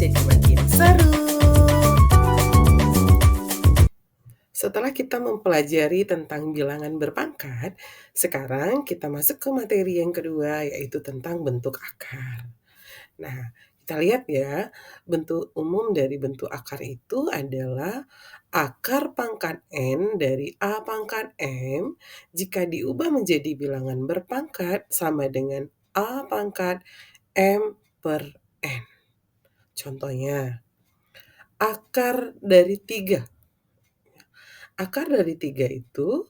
jadi makin seru. Setelah kita mempelajari tentang bilangan berpangkat, sekarang kita masuk ke materi yang kedua, yaitu tentang bentuk akar. Nah, kita lihat ya, bentuk umum dari bentuk akar itu adalah akar pangkat N dari A pangkat M jika diubah menjadi bilangan berpangkat sama dengan A pangkat M per N. Contohnya, akar dari 3. Akar dari 3 itu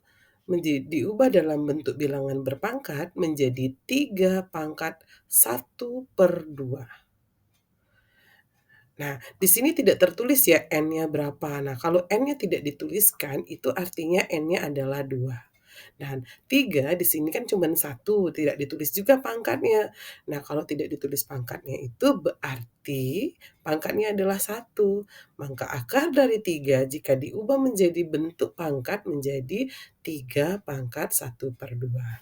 diubah dalam bentuk bilangan berpangkat menjadi 3 pangkat 1/2. Nah, di sini tidak tertulis ya N-nya berapa. Nah, kalau N-nya tidak dituliskan, itu artinya N-nya adalah 2. Dan 3 di sini kan cuma 1, tidak ditulis juga pangkatnya. Nah, kalau tidak ditulis pangkatnya itu berarti pangkatnya adalah 1. Maka akar dari 3 jika diubah menjadi bentuk pangkat menjadi 3 pangkat 1/2.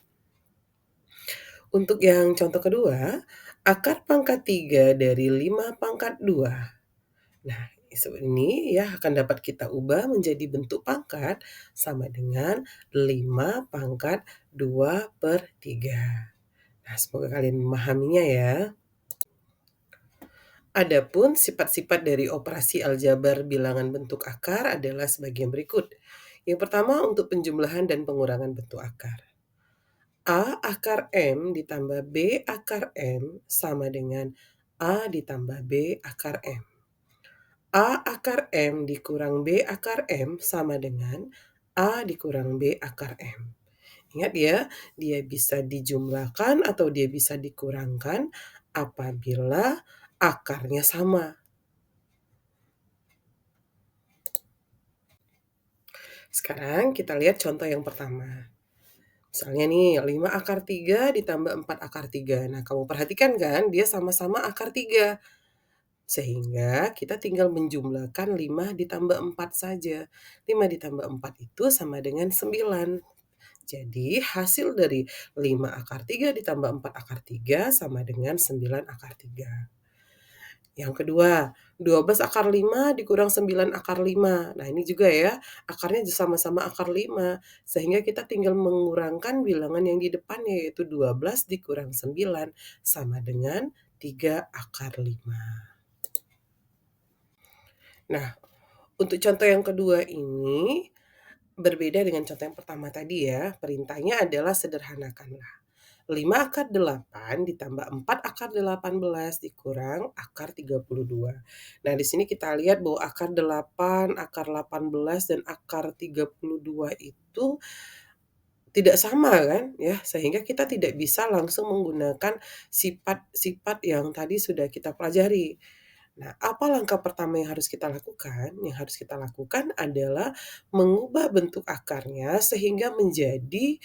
Untuk yang contoh kedua, akar pangkat 3 dari 5 pangkat 2. Nah, ini ya akan dapat kita ubah menjadi bentuk pangkat sama dengan 5 pangkat 2/3. Nah, semoga kalian memahaminya ya. Adapun sifat-sifat dari operasi aljabar bilangan bentuk akar adalah sebagai berikut. Yang pertama untuk penjumlahan dan pengurangan bentuk akar. A akar M ditambah B akar M sama dengan A ditambah B akar M. A akar M dikurang B akar M sama dengan A dikurang B akar M. Ingat ya, dia bisa dijumlahkan atau dia bisa dikurangkan apabila akarnya sama. Sekarang kita lihat contoh yang pertama. Misalnya nih, 5 akar 3 ditambah 4 akar 3. Nah, kamu perhatikan kan, dia sama-sama akar 3. Sehingga kita tinggal menjumlahkan 5 ditambah 4 saja. 5 ditambah 4 itu sama dengan 9. Jadi hasil dari 5 akar 3 ditambah 4 akar 3 sama dengan 9 akar 3. Yang kedua, 12 akar 5 dikurang 9 akar 5. Nah, ini juga ya, akarnya sama-sama akar 5. Sehingga kita tinggal mengurangkan bilangan yang di depannya, yaitu 12 dikurang 9 sama dengan 3 akar 5. Nah, untuk contoh yang kedua ini, berbeda dengan contoh yang pertama tadi ya, perintahnya adalah sederhanakanlah. 5 akar 8 ditambah 4 akar 18 dikurang akar 32. Nah, di sini kita lihat bahwa akar 8, akar 18, dan akar 32 itu tidak sama kan ya, sehingga kita tidak bisa langsung menggunakan sifat-sifat yang tadi sudah kita pelajari. Nah, apa langkah pertama yang harus kita lakukan? Yang harus kita lakukan adalah mengubah bentuk akarnya sehingga menjadi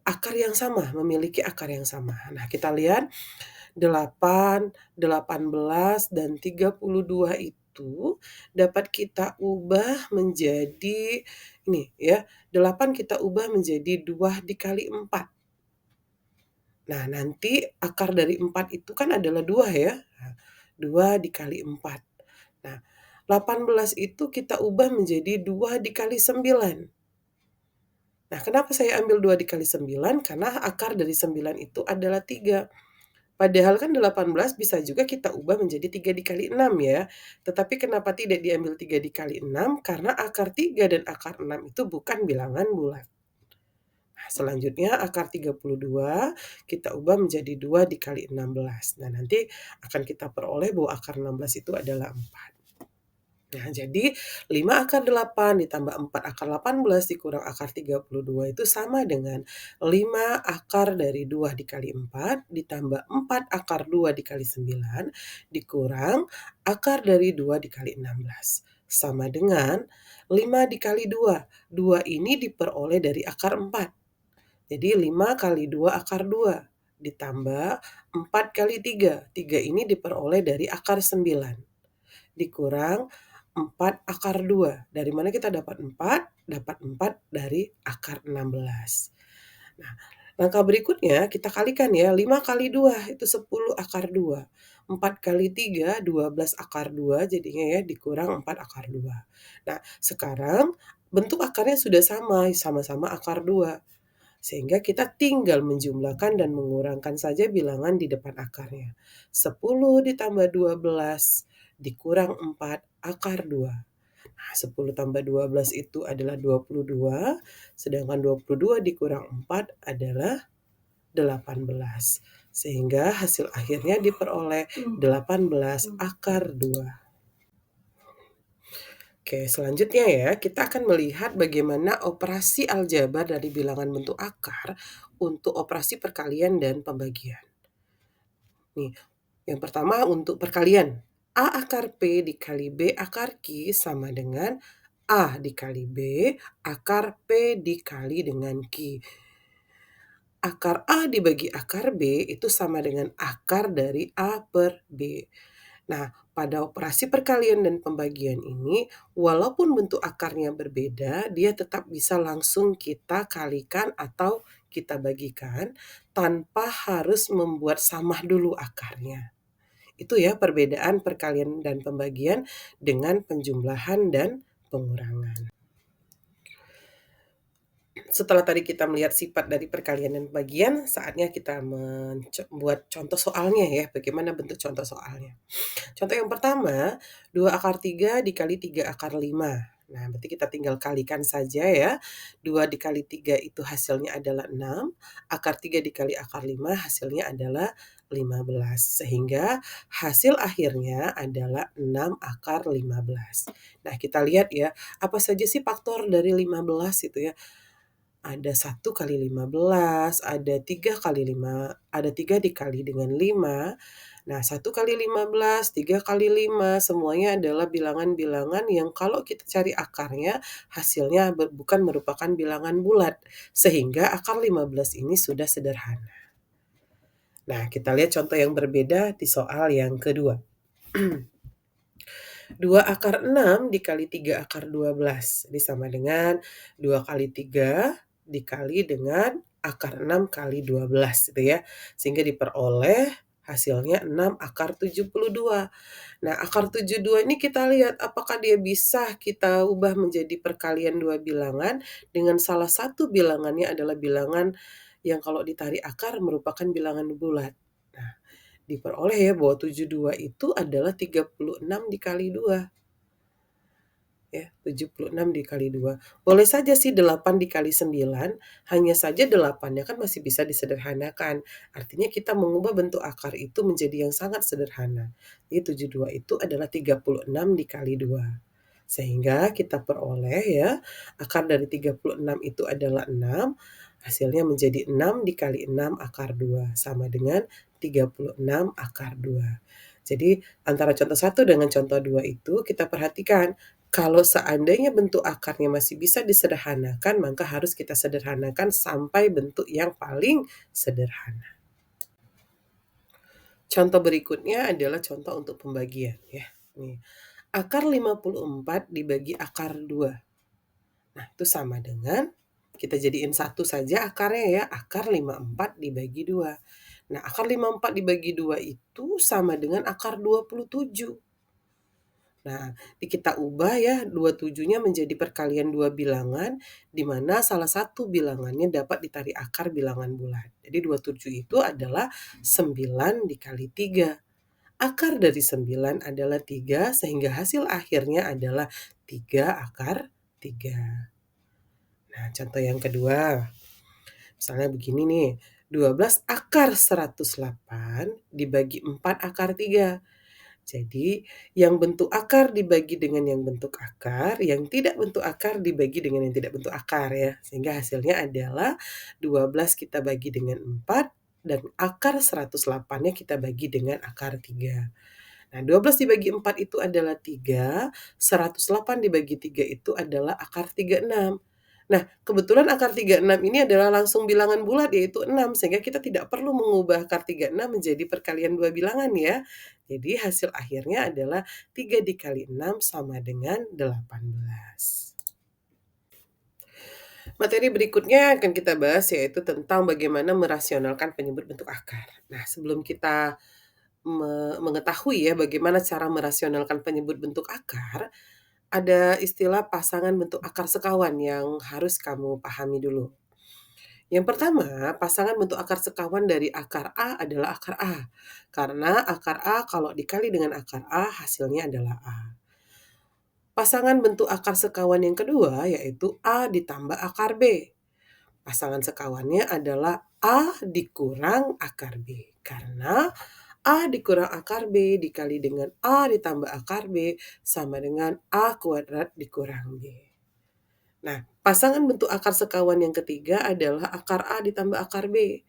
akar yang sama, memiliki akar yang sama. Nah, kita lihat 8, 18, dan 32 itu dapat kita ubah menjadi ini ya, 8 kita ubah menjadi 2 dikali 4. Nah, nanti akar dari 4 itu kan adalah 2 ya. Nah, 2 dikali 4. Nah, 18 itu kita ubah menjadi 2 dikali 9. Nah, kenapa saya ambil 2 dikali 9? Karena akar dari 9 itu adalah 3. Padahal kan 18 bisa juga kita ubah menjadi 3 dikali 6 ya. Tetapi kenapa tidak diambil 3 dikali 6? Karena akar 3 dan akar 6 itu bukan bilangan bulat. Nah, selanjutnya akar 32 kita ubah menjadi 2 dikali 16. Nah, nanti akan kita peroleh bahwa akar 16 itu adalah 4. Nah, jadi 5 akar 8 ditambah 4 akar 18 dikurang akar 32 itu sama dengan 5 akar dari 2 dikali 4 ditambah 4 akar 2 dikali 9 dikurang akar dari 2 dikali 16. Sama dengan 5 dikali 2. 2 ini diperoleh dari akar 4. Jadi 5 kali 2 akar 2 ditambah 4 kali 3. 3 ini diperoleh dari akar 9. Dikurang 4 akar 2. Dari mana kita dapat 4? Dapat 4 dari akar 16. Nah, langkah berikutnya kita kalikan ya, 5 kali 2 itu 10 akar 2. 4 kali 3, 12 akar 2 jadinya ya, dikurang 4 akar 2. Nah, sekarang bentuk akarnya sudah sama-sama akar 2. Sehingga kita tinggal menjumlahkan dan mengurangkan saja bilangan di depan akarnya. 10 ditambah 12 dikurang 4 akar 2. Nah, 10 tambah 12 itu adalah 22, sedangkan 22 dikurang 4 adalah 18. Sehingga hasil akhirnya diperoleh 18 akar 2. Oke, selanjutnya ya, kita akan melihat bagaimana operasi aljabar dari bilangan bentuk akar untuk operasi perkalian dan pembagian. Nih, yang pertama untuk perkalian. A akar P dikali B akar Q sama dengan A dikali B akar P dikali dengan Q. Akar A dibagi akar B itu sama dengan akar dari A per B. Nah, pada operasi perkalian dan pembagian ini, walaupun bentuk akarnya berbeda, dia tetap bisa langsung kita kalikan atau kita bagikan tanpa harus membuat samah dulu akarnya. Itu ya perbedaan perkalian dan pembagian dengan penjumlahan dan pengurangan. Setelah tadi kita melihat sifat dari perkalian dan pembagian, saatnya kita membuat contoh soalnya ya, bagaimana bentuk contoh soalnya. Contoh yang pertama, 2 akar 3 dikali 3 akar 5. Nah, berarti kita tinggal kalikan saja ya. 2 dikali 3 itu hasilnya adalah 6. Akar 3 dikali akar 5 hasilnya adalah 15. Sehingga hasil akhirnya adalah 6 akar 15. Nah, kita lihat ya, apa saja sih faktor dari 15 itu ya. Ada 1 kali 15, ada 3 kali 5, ada 3 dikali dengan 5. Nah, 1 kali 15, 3 kali 5, semuanya adalah bilangan-bilangan yang kalau kita cari akarnya, hasilnya bukan merupakan bilangan bulat. Sehingga akar 15 ini sudah sederhana. Nah, kita lihat contoh yang berbeda di soal yang kedua. 2 akar 6 dikali 3 akar 12. Ini sama dengan 2 kali 3 dikali dengan akar 6 kali 12 gitu ya. Sehingga diperoleh hasilnya 6 akar 72. Nah, akar 72 ini kita lihat apakah dia bisa kita ubah menjadi perkalian dua bilangan dengan salah satu bilangannya adalah bilangan yang kalau ditarik akar merupakan bilangan bulat. Nah, diperoleh ya bahwa 72 itu adalah 36 dikali 2. Ya, 76 dikali 2. Boleh saja sih 8 dikali 9, hanya saja 8-nya kan masih bisa disederhanakan. Artinya kita mengubah bentuk akar itu menjadi yang sangat sederhana. Jadi 72 itu adalah 36 dikali 2. Sehingga kita peroleh ya, akar dari 36 itu adalah 6, hasilnya menjadi 6 dikali 6 akar 2, sama dengan 36 akar 2. Jadi antara contoh 1 dengan contoh 2 itu kita perhatikan, kalau seandainya bentuk akarnya masih bisa disederhanakan, maka harus kita sederhanakan sampai bentuk yang paling sederhana. Contoh berikutnya adalah contoh untuk pembagian ya. Nih, akar 54 dibagi akar 2. Nah, itu sama dengan kita jadiin satu saja akarnya ya, akar 54 dibagi 2. Nah, akar 54 dibagi 2 itu sama dengan akar 27. Nah, kita ubah ya 27-nya menjadi perkalian dua bilangan, di mana salah satu bilangannya dapat ditarik akar bilangan bulat. Jadi 27 itu adalah 9 dikali 3. Akar dari 9 adalah 3, sehingga hasil akhirnya adalah 3 akar 3. Nah, contoh yang kedua. Misalnya begini nih, 12 akar 108 dibagi 4 akar 3. Jadi, yang bentuk akar dibagi dengan yang bentuk akar, yang tidak bentuk akar dibagi dengan yang tidak bentuk akar ya. Sehingga hasilnya adalah 12 kita bagi dengan 4, dan akar 108-nya kita bagi dengan akar 3. Nah, 12 dibagi 4 itu adalah 3, 108 dibagi 3 itu adalah akar 36. Nah, kebetulan akar 36 ini adalah langsung bilangan bulat yaitu 6, sehingga kita tidak perlu mengubah akar 36 menjadi perkalian dua bilangan ya. Jadi hasil akhirnya adalah 3 dikali 6 sama dengan 18. Materi berikutnya akan kita bahas yaitu tentang bagaimana merasionalkan penyebut bentuk akar. Nah, sebelum kita mengetahui ya bagaimana cara merasionalkan penyebut bentuk akar, ada istilah pasangan bentuk akar sekawan yang harus kamu pahami dulu. Yang pertama, pasangan bentuk akar sekawan dari akar A adalah akar A. Karena akar A kalau dikali dengan akar A hasilnya adalah A. Pasangan bentuk akar sekawan yang kedua yaitu A ditambah akar B. Pasangan sekawannya adalah A dikurang akar B. Karena A dikurang akar B dikali dengan A ditambah akar B sama dengan A kuadrat dikurang B. Nah, pasangan bentuk akar sekawan yang ketiga adalah akar A ditambah akar B.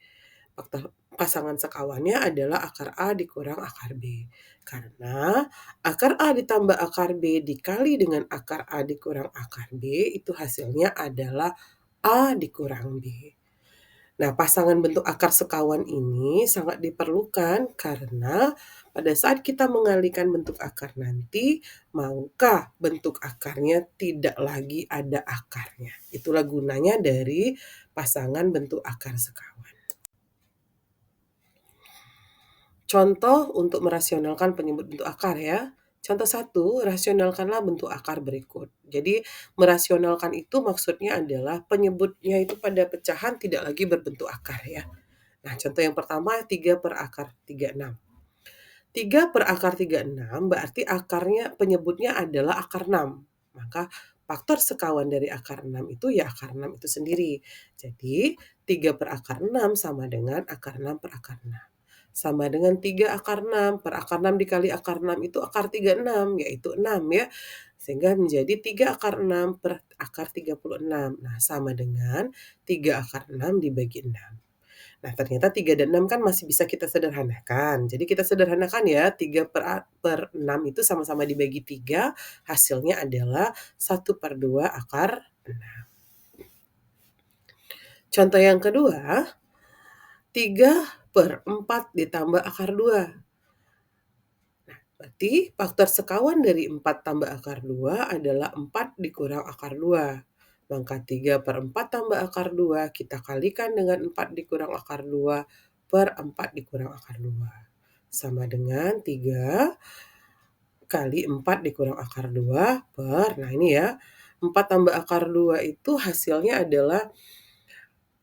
Pasangan sekawannya adalah akar A dikurang akar B. Karena akar A ditambah akar B dikali dengan akar A dikurang akar B, itu hasilnya adalah A dikurang B. Nah, pasangan bentuk akar sekawan ini sangat diperlukan karena pada saat kita mengalihkan bentuk akar nanti, maka bentuk akarnya tidak lagi ada akarnya. Itulah gunanya dari pasangan bentuk akar sekawan. Contoh untuk merasionalkan penyebut bentuk akar ya. Contoh 1, rasionalkanlah bentuk akar berikut. Jadi merasionalkan itu maksudnya adalah penyebutnya itu pada pecahan tidak lagi berbentuk akar ya. Nah, contoh yang pertama 3 per akar 36. 3 per akar 36 berarti akarnya penyebutnya adalah akar 6. Maka faktor sekawan dari akar 6 itu ya akar 6 itu sendiri. Jadi 3 per akar 6 sama dengan akar 6 per akar 6. Sama dengan 3 akar 6 per akar 6 dikali akar 6 itu akar 36 yaitu 6 ya. Sehingga menjadi 3 akar 6 per akar 36. Nah, sama dengan 3 akar 6 dibagi 6. Nah, ternyata 3 dan 6 kan masih bisa kita sederhanakan. Jadi kita sederhanakan ya, 3 per 6 itu sama-sama dibagi 3, hasilnya adalah 1 per 2 akar 6. Contoh yang kedua, 3 per 4 ditambah akar 2. Nah, berarti faktor sekawan dari 4 tambah akar 2 adalah 4 dikurang akar 2. Maka 3 per 4 tambah akar 2 kita kalikan dengan 4 dikurang akar 2 per 4 dikurang akar 2. Sama dengan 3 kali 4 dikurang akar 2 per, nah ini ya, 4 tambah akar 2 itu hasilnya adalah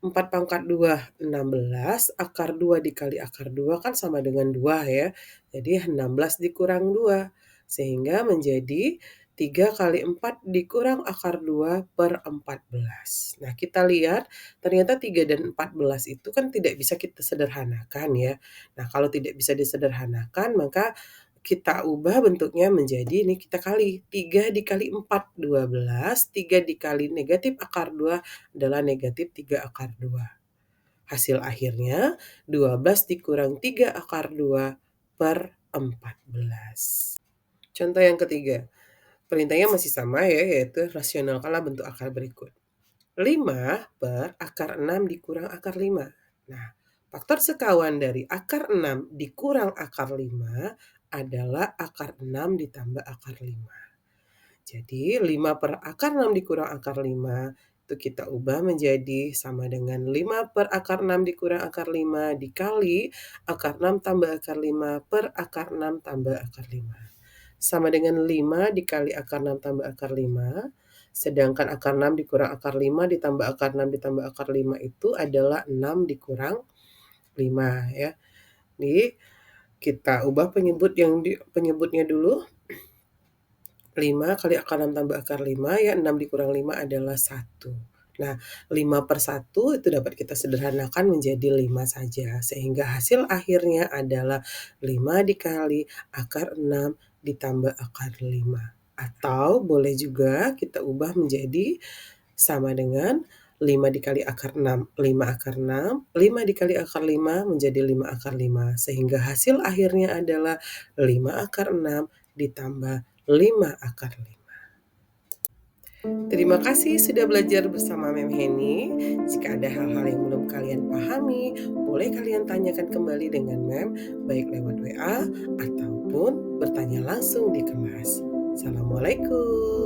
4 pangkat 2, 16, akar 2 dikali akar 2 kan sama dengan 2 ya. Jadi 16 dikurang 2, sehingga menjadi 3 kali 4 dikurang akar 2 per 14. Nah, kita lihat ternyata 3 dan 14 itu kan tidak bisa kita sederhanakan ya. Nah, kalau tidak bisa disederhanakan maka kita ubah bentuknya menjadi ini kita kali 3 dikali 4, 12, 3 dikali negatif akar 2 adalah negatif 3 akar 2. Hasil akhirnya 12 dikurang 3 akar 2 per 14. Contoh yang ketiga, perintahnya masih sama ya, yaitu rasionalkanlah bentuk akar berikut. 5 per akar 6 dikurang akar 5. Nah, faktor sekawan dari akar 6 dikurang akar 5 adalah akar 6 ditambah akar 5. Jadi 5 per akar 6 dikurang akar 5 itu kita ubah menjadi sama dengan 5 per akar 6 dikurang akar 5 dikali akar 6 tambah akar 5 per akar 6 tambah akar 5. Sama dengan 5 dikali akar 6 tambah akar 5. Sedangkan akar 6 dikurang akar 5 ditambah akar 6 ditambah akar 5 itu adalah 6 dikurang 5 ya. Jadi kita ubah penyebutnya dulu. 5 kali akar 6 tambah akar 5 ya, 6 dikurang 5 adalah 1. Nah, 5 per 1 itu dapat kita sederhanakan menjadi 5 saja. Sehingga hasil akhirnya adalah 5 dikali akar 6 ditambah akar 5. Atau boleh juga kita ubah menjadi sama dengan 5 dikali akar 6, 5 akar 6, 5 dikali akar 5 menjadi 5 akar 5. Sehingga hasil akhirnya adalah 5 akar 6 ditambah 5 akar 5. Terima kasih sudah belajar bersama Mem Heni. Jika ada hal-hal yang belum kalian pahami, boleh kalian tanyakan kembali dengan Mem, baik lewat WA ataupun bertanya langsung di kelas. Assalamualaikum.